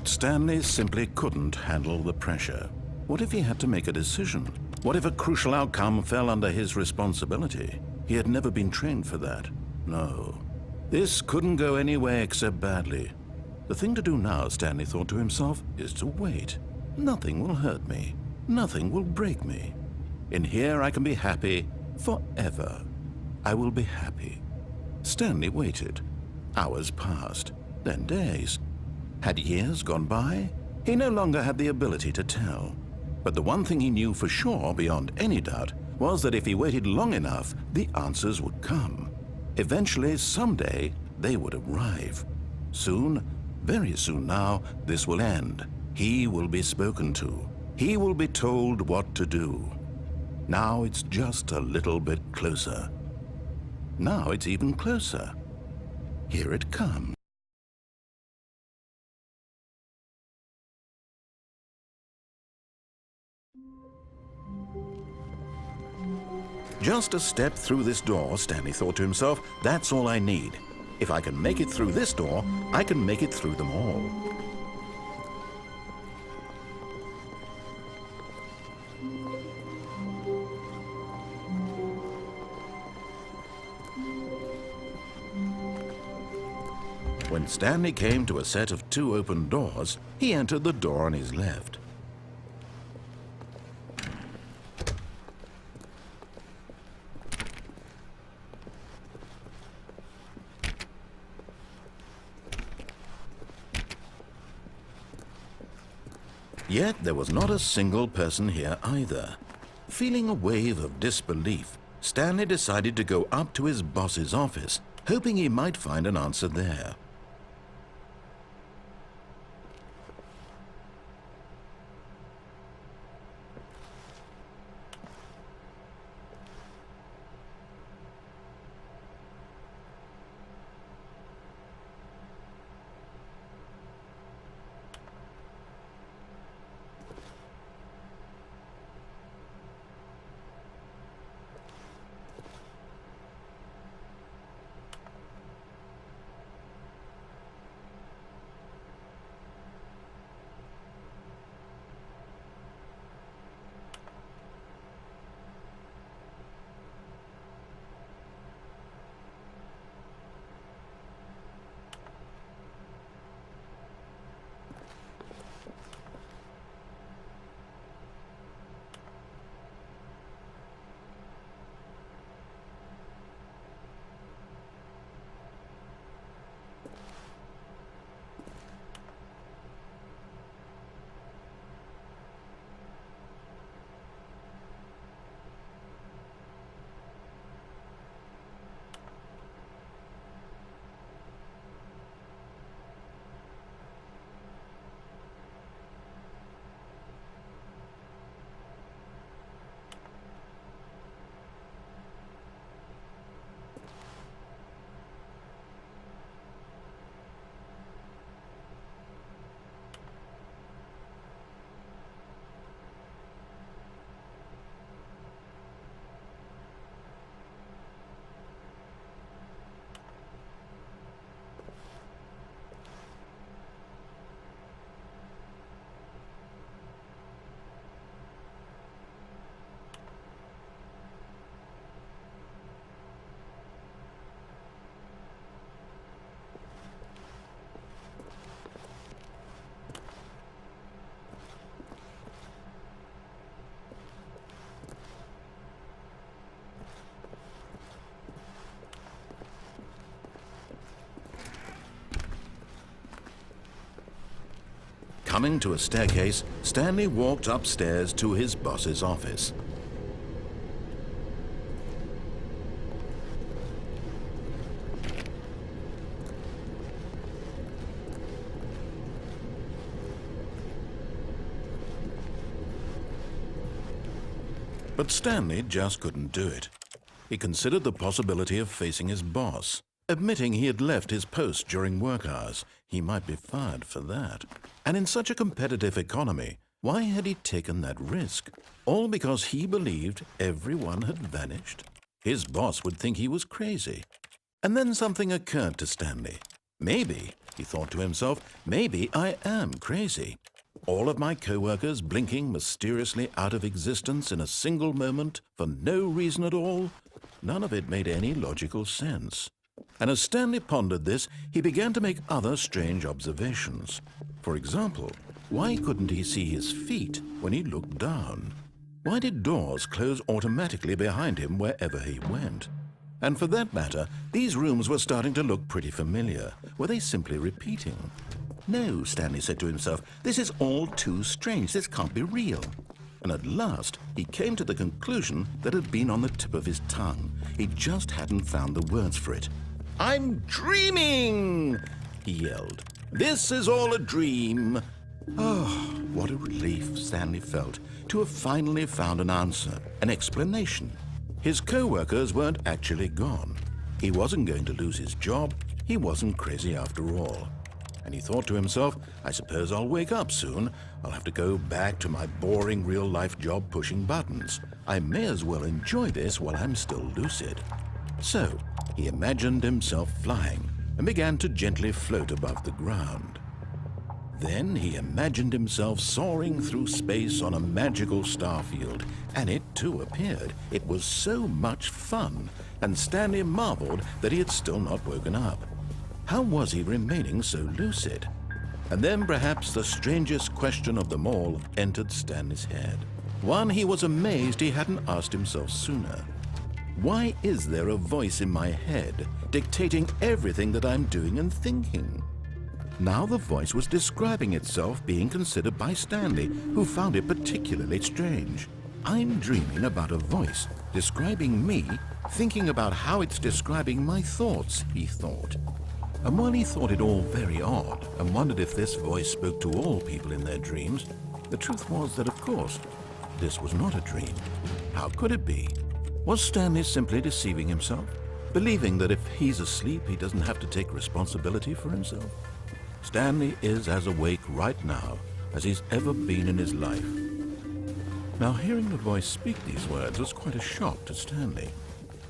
But Stanley simply couldn't handle the pressure. What if he had to make a decision? What if a crucial outcome fell under his responsibility? He had never been trained for that. No. This couldn't go any way except badly. The thing to do now, Stanley thought to himself, is to wait. Nothing will hurt me. Nothing will break me. In here I can be happy forever. I will be happy. Stanley waited. Hours passed, then days. Had years gone by? He no longer had the ability to tell. But the one thing he knew for sure, beyond any doubt, was that if he waited long enough, the answers would come. Eventually, someday, they would arrive. Soon, very soon now, this will end. He will be spoken to. He will be told what to do. Now it's just a little bit closer. Now it's even closer. Here it comes. Just a step through this door, Stanley thought to himself, that's all I need. If I can make it through this door, I can make it through them all. When Stanley came to a set of 2 open doors, he entered the door on his left. Yet there was not a single person here either. Feeling a wave of disbelief, Stanley decided to go up to his boss's office, hoping he might find an answer there. Coming to a staircase, Stanley walked upstairs to his boss's office. But Stanley just couldn't do it. He considered the possibility of facing his boss. Admitting he had left his post during work hours, he might be fired for that. And in such a competitive economy, why had he taken that risk? All because he believed everyone had vanished? His boss would think he was crazy. And then something occurred to Stanley. Maybe He thought to himself, maybe I am crazy. All of my co-workers blinking mysteriously out of existence in a single moment for no reason at all. None of it made any logical sense. And as Stanley pondered this, he began to make other strange observations. For example, why couldn't he see his feet when he looked down? Why did doors close automatically behind him wherever he went? And for that matter, these rooms were starting to look pretty familiar. Were they simply repeating? No, Stanley said to himself, this is all too strange. This can't be real. And at last, he came to the conclusion that had been on the tip of his tongue. He just hadn't found the words for it. I'm dreaming, he yelled. This is all a dream. Oh, what a relief Stanley felt to have finally found an answer, an explanation. His co-workers weren't actually gone. He wasn't going to lose his job. He wasn't crazy after all. And he thought to himself, I suppose I'll wake up soon. I'll have to go back to my boring real-life job pushing buttons. I may as well enjoy this while I'm still lucid. So he imagined himself flying and began to gently float above the ground. Then he imagined himself soaring through space on a magical starfield, and it too appeared. It was so much fun, and Stanley marveled that he had still not woken up. How was he remaining so lucid? And then perhaps the strangest question of them all entered Stanley's head. One he was amazed he hadn't asked himself sooner. Why is there a voice in my head dictating everything that I'm doing and thinking? Now the voice was describing itself being considered by Stanley, who found it particularly strange. I'm dreaming about a voice describing me, thinking about how it's describing my thoughts, he thought. And while he thought it all very odd and wondered if this voice spoke to all people in their dreams, the truth was that, of course, this was not a dream. How could it be? Was Stanley simply deceiving himself, believing that if he's asleep, he doesn't have to take responsibility for himself? Stanley is as awake right now as he's ever been in his life. Now, hearing the voice speak these words was quite a shock to Stanley.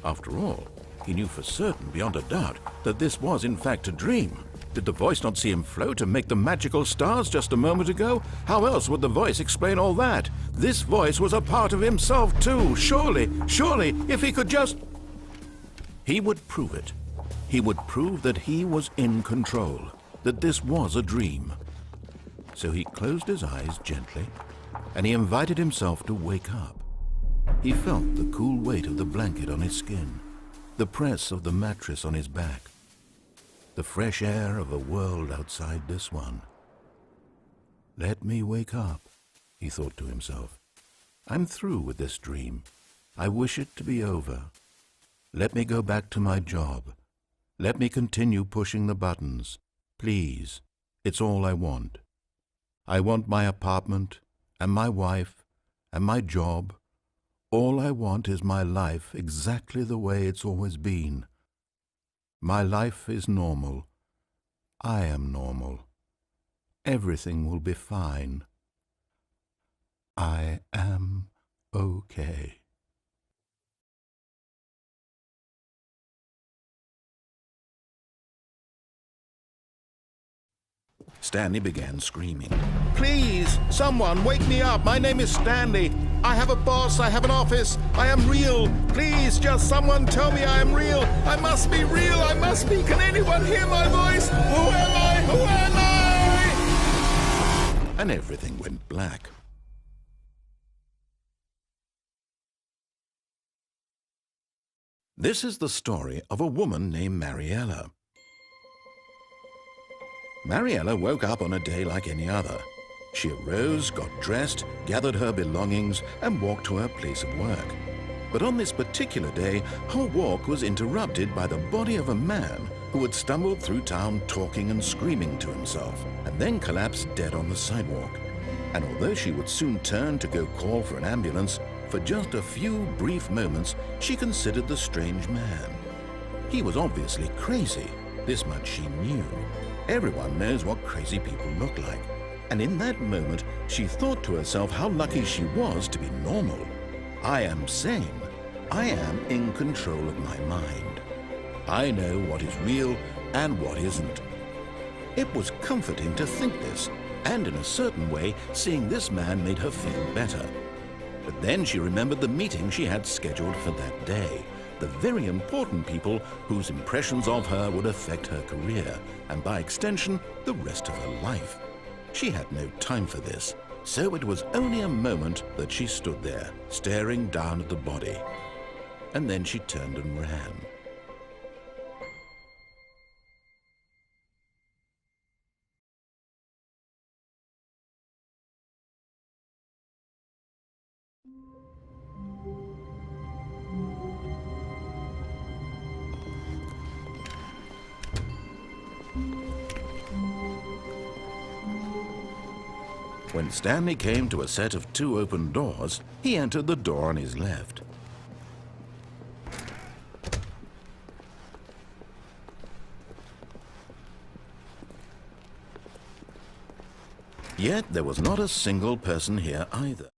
After all, he knew for certain, beyond a doubt, that this was in fact a dream. Did the voice not see him float and make the magical stars just a moment ago? How else would the voice explain all that? This voice was a part of himself too. Surely, if he could just... He would prove it. He would prove that he was in control, that this was a dream. So he closed his eyes gently, and he invited himself to wake up. He felt the cool weight of the blanket on his skin, the press of the mattress on his back, the fresh air of a world outside this one. Let me wake up, he thought to himself. I'm through with this dream. I wish it to be over. Let me go back to my job. Let me continue pushing the buttons. Please, it's all I want. I want my apartment and my wife and my job. All I want is my life exactly the way it's always been. My life is normal. I am normal. Everything will be fine. I am okay. Stanley began screaming. Please, someone, wake me up. My name is Stanley. I have a boss. I have an office. I am real. Please, just someone tell me I am real. I must be real. I must be. Can anyone hear my voice? Who am I? Who am I? And everything went black. This is the story of a woman named Mariella. Mariella woke up on a day like any other. She arose, got dressed, gathered her belongings, and walked to her place of work. But on this particular day, her walk was interrupted by the body of a man who had stumbled through town talking and screaming to himself, and then collapsed dead on the sidewalk. And although she would soon turn to go call for an ambulance, for just a few brief moments, she considered the strange man. He was obviously crazy. This much she knew. Everyone knows what crazy people look like. And in that moment, she thought to herself how lucky she was to be normal. I am sane. I am in control of my mind. I know what is real and what isn't. It was comforting to think this, and in a certain way, seeing this man made her feel better. But then she remembered the meeting she had scheduled for that day, the very important people whose impressions of her would affect her career, and by extension, the rest of her life. She had no time for this, so it was only a moment that she stood there, staring down at the body. And then she turned and ran. When Stanley came to a set of 2 open doors, he entered the door on his left. Yet there was not a single person here either.